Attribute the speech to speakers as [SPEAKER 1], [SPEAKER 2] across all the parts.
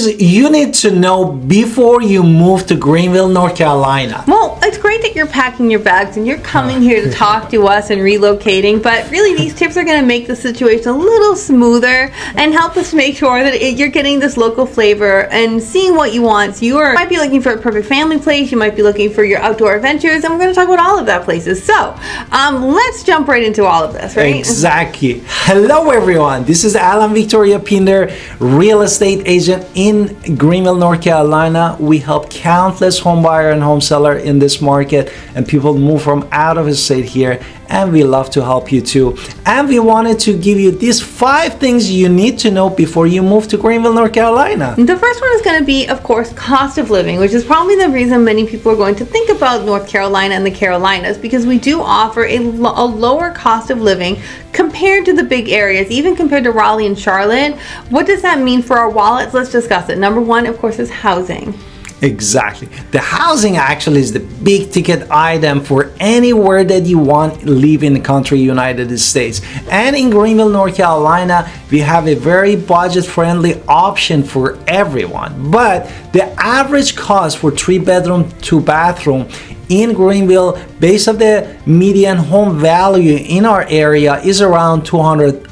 [SPEAKER 1] things you need to know before you move to Greenville, North Carolina.
[SPEAKER 2] Well, it's great that you're packing your bags and you're coming here to talk to us and relocating, but really these tips are going to make the situation a little smoother and help us make sure that you're getting this local flavor and seeing what you want. So you might be looking for a perfect family place, you might be looking for your outdoor adventures, and we're going to talk about all of that places. So let's jump right into all of this, right?
[SPEAKER 1] Exactly. Hello everyone, this is Alan Victoria Pinder, real estate agent in Greenville, North Carolina. We help countless home buyer and home seller in this market, and people move from out of the state here, and we love to help you too. And we wanted to give you these 5 things you need to know before you move to Greenville, North Carolina.
[SPEAKER 2] The first one is going to be, of course, cost of living, which is probably the reason many people are going to think about North Carolina and the Carolinas, because we do offer a lower cost of living compared to the big areas, even compared to Raleigh and Charlotte. What does that mean for our wallets? Let's discuss it. Number one, of course, is housing.
[SPEAKER 1] Exactly. The housing actually is the big ticket item for anywhere that you want to live in the country, United States. And in Greenville, North Carolina, we have a very budget-friendly option for everyone. But the average cost for 3-bedroom, 2-bathroom in Greenville, based on the median home value in our area, is around $240,000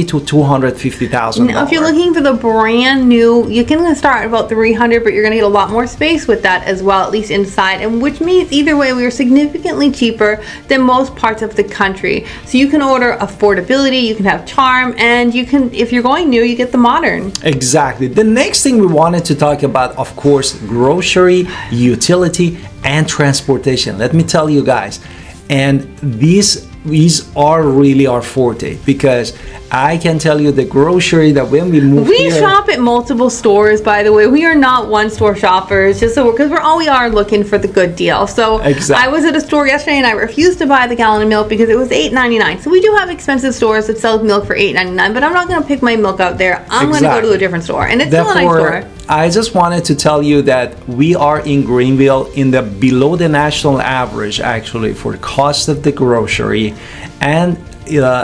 [SPEAKER 1] to $250,000.
[SPEAKER 2] Now, if you're looking for the brand new, you can start at about $300,000, but you're going to get a lot more space with that as well, at least inside. And which means either way, we are significantly cheaper than most parts of the country. So you can order affordability, you can have charm, and you can, if you're going new, you get the modern.
[SPEAKER 1] Exactly. The next thing we wanted to talk about, of course, grocery, utility, and transportation. Let me tell you guys, and these are really our forte, because I can tell you the grocery that when we move
[SPEAKER 2] here, we shop at multiple stores, by the way. We are not one store shoppers, just so because we are looking for the good deal. So exactly. I was at a store yesterday and I refused to buy the gallon of milk because it was $8.99. So we do have expensive stores that sell milk for $8.99, but I'm not going to pick my milk out there. I'm going to go to a different store, and it's
[SPEAKER 1] Therefore,
[SPEAKER 2] still a nice store.
[SPEAKER 1] I just wanted to tell you that we are in Greenville in the below the national average actually for the cost of the grocery. And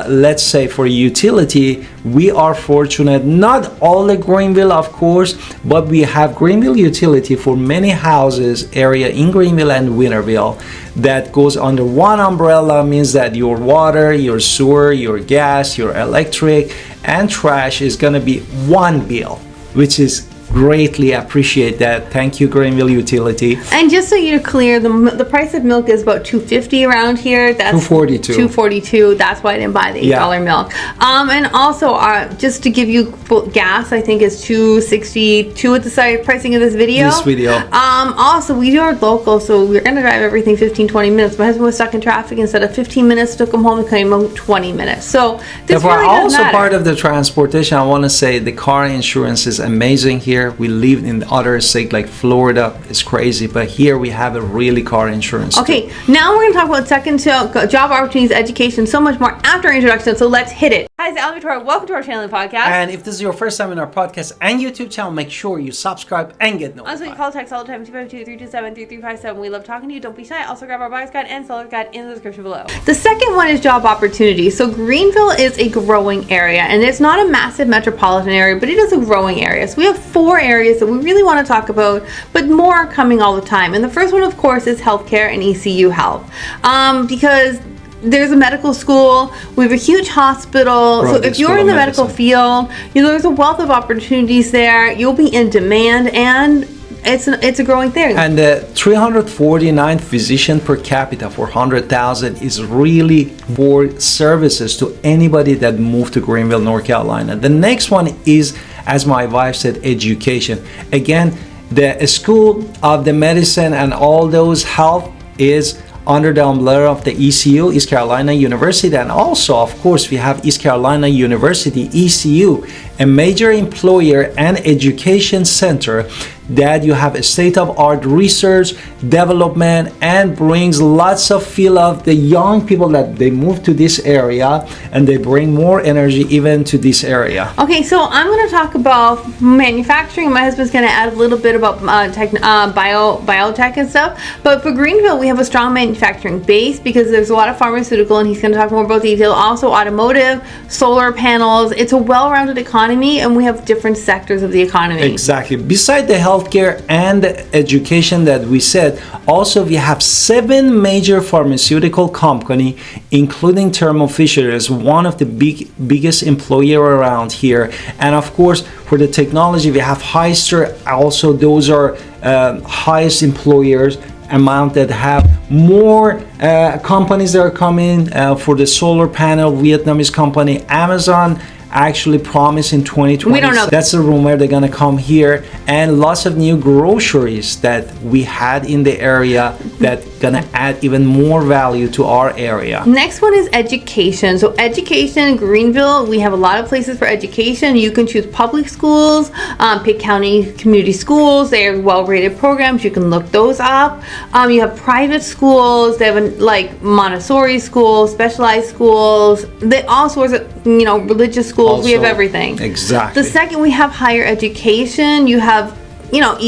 [SPEAKER 1] let's say for utility, we are fortunate, not all the Greenville of course, but we have Greenville utility for many houses area in Greenville and Winterville that goes under one umbrella. Means that your water, your sewer, your gas, your electric, and trash is going to be one bill, which is greatly appreciate that. Thank you, Greenville Utility.
[SPEAKER 2] And just so you're clear, the price of milk is about $2.50 around here. That's $2.42. That's why I didn't buy the $8 milk. And also, just to give you gas, I think is $2.62 at the side pricing of this video. Also, we are local, so we're going to drive everything 15-20 minutes. My husband was stuck in traffic. Instead of 15 minutes, took him home and came home 20 minutes. So this really does
[SPEAKER 1] also
[SPEAKER 2] matter.
[SPEAKER 1] Part of the transportation, I want to say the car insurance is amazing here. We live in other states like Florida, it's crazy, but here we have a really car insurance.
[SPEAKER 2] Okay, now we're going to talk about second job opportunities, education, so much more after our introduction, so let's hit it. Hi, it's Alan Victoria. Welcome to our channel and podcast.
[SPEAKER 1] And if this is your first time in our podcast and YouTube channel, make sure you subscribe and get notified.
[SPEAKER 2] Also, you call text all the time, 252-327-3357. We love talking to you. Don't be shy. Also, grab our buyer's guide and seller's guide in the description below. The second one is job opportunities. So Greenville is a growing area, and it's not a massive metropolitan area, but it is a growing area. So we have 4 areas that we really want to talk about, but more are coming all the time. And the first one, of course, is healthcare and ECU health, because there's a medical school, we have a huge hospital. So if you're in the medical field, there's a wealth of opportunities there. You'll be in demand, and it's a growing thing. And
[SPEAKER 1] the 349 physician per capita for 100,000 is really for services to anybody that moved to Greenville, North Carolina. The next one is, as my wife said, education. Again, the School of the Medicine and all those health is under the umbrella of the ECU, East Carolina University, and also, of course, we have East Carolina University, ECU, a major employer and education center that you have a state-of-art research, development, and brings lots of feel of the young people that they move to this area, and they bring more energy even to this area.
[SPEAKER 2] Okay, so I'm going to talk about manufacturing. My husband's going to add a little bit about biotech and stuff. But for Greenville, we have a strong manufacturing base because there's a lot of pharmaceutical, and he's going to talk more about detail. Also automotive, solar panels. It's a well-rounded economy. economy, and we have different sectors of the economy.
[SPEAKER 1] Exactly. Beside the healthcare and the education that we said, also we have 7 major pharmaceutical company, including Thermo Fisher is one of the biggest employer around here. And of course, for the technology, we have Hyster. Also, those are highest employers amount that have more companies that are coming for the solar panel. Vietnamese company Amazon actually promised in 2020.
[SPEAKER 2] We don't know.
[SPEAKER 1] That's a rumor they're gonna come here, and lots of new groceries that we had in the area that gonna add even more value to our area.
[SPEAKER 2] Next one is education. So education in Greenville, we have a lot of places for education. You can choose public schools, Pitt County community schools. They are well-rated programs. You can look those up. You have private schools. They have like Montessori schools, specialized schools, all sorts of religious schools. We have everything.
[SPEAKER 1] Exactly.
[SPEAKER 2] The second, we have higher education. You have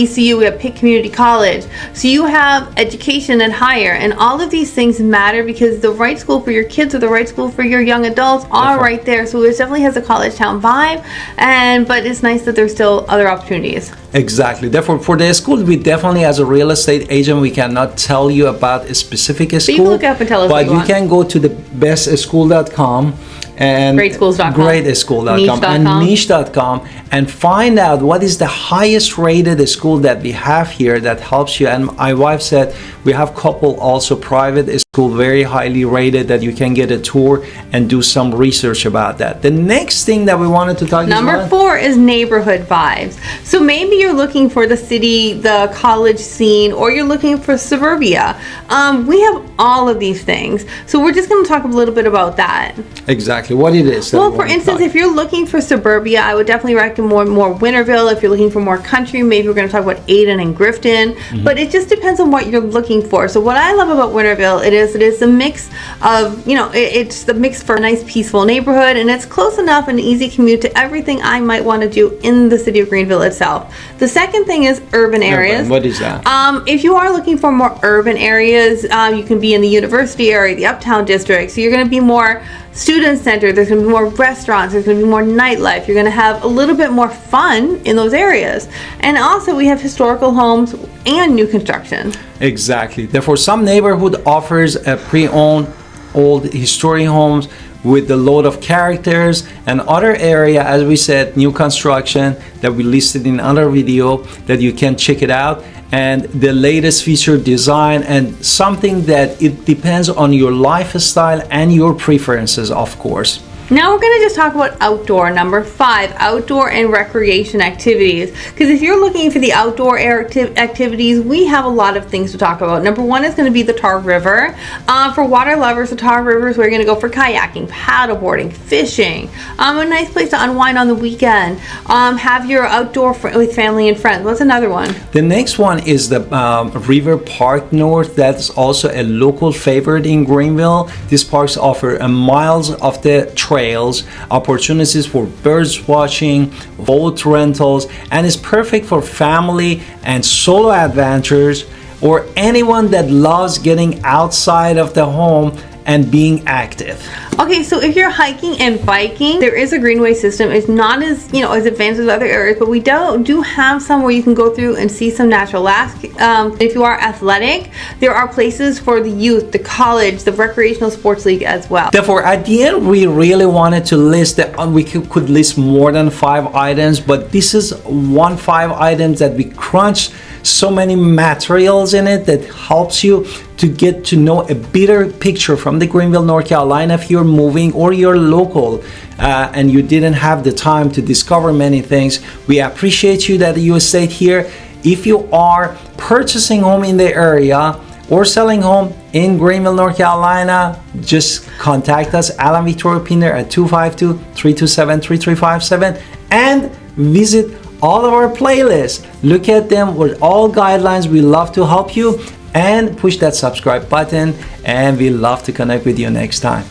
[SPEAKER 2] ECU, we have Pitt Community College. So you have education and higher, and all of these things matter because the right school for your kids or the right school for your young adults are right there. So it definitely has a college town vibe, but it's nice that there's still other opportunities.
[SPEAKER 1] Exactly. Therefore, for the school, we definitely, as a real estate agent, we cannot tell you about a specific school.
[SPEAKER 2] But you can look up and tell us what you want.
[SPEAKER 1] Can go to the bestschool.com and greatschools.com and niche.com and find out what is the highest rated school that we have here that helps you. And my wife said we have couple also private school very highly rated that you can get a tour and do some research about that. The next thing that we wanted to talk about,
[SPEAKER 2] number 4 is neighborhood vibes. So maybe you're looking for the city, the college scene, or you're looking for suburbia. We have all of these things. So we're just going to talk a little bit about that.
[SPEAKER 1] Exactly. What it is.
[SPEAKER 2] Well, for instance, if you're looking for suburbia, I would definitely recommend more Winterville. If you're looking for more country, maybe we're going to talk about Ayden and Grifton. But it just depends on what you're looking for. So what I love about Winterville, it is a mix of, it's the mix for a nice peaceful neighborhood, and it's close enough and easy commute to everything I might want to do in the city of Greenville itself. The second thing is urban areas.
[SPEAKER 1] What is that?
[SPEAKER 2] If you are looking for more urban areas, you can be in the university area, the uptown district. So you're going to be more student center, there's going to be more restaurants, there's going to be more nightlife, you're going to have a little bit more fun in those areas. And also we have historical homes and new construction.
[SPEAKER 1] Exactly. Therefore, some neighborhood offers a pre-owned old historic homes with a load of characters, and other area, as we said, new construction that we listed in another video that you can check it out, and the latest feature design, and something that it depends on your lifestyle and your preferences, of course.
[SPEAKER 2] Now we're going to just talk about outdoor, number 5, outdoor and recreation activities. Because if you're looking for the outdoor activities, we have a lot of things to talk about. Number 1 is going to be the Tar River. For water lovers, the Tar River is where you're going to go for kayaking, paddleboarding, fishing. A nice place to unwind on the weekend. Have your outdoor with family and friends. What's another one?
[SPEAKER 1] The next one is the River Park North. That's also a local favorite in Greenville. These parks offer miles of the trails, opportunities for birds watching, boat rentals, and is perfect for family and solo adventures or anyone that loves getting outside of the home and being active.
[SPEAKER 2] Okay, so if you're hiking and biking, there is a greenway system. It's not as as advanced as other areas, but we do have some where you can go through and see some natural landscape. If you are athletic, there are places for the youth, the college, the recreational sports league as well.
[SPEAKER 1] Therefore, at the end, we really wanted to list that we could list more than 5 items, but this is 5 items that we crunched so many materials in it that helps you to get to know a better picture from the Greenville, North Carolina. If you're moving or you're local and you didn't have the time to discover many things, we appreciate you that you stayed here. If you are purchasing home in the area or selling home in Greenville, North Carolina, just contact us, Alan Victoria Pinder at 252-327-3357, and visit all of our playlists. Look at them with all guidelines. We love to help you, and push that subscribe button, and we love to connect with you next time.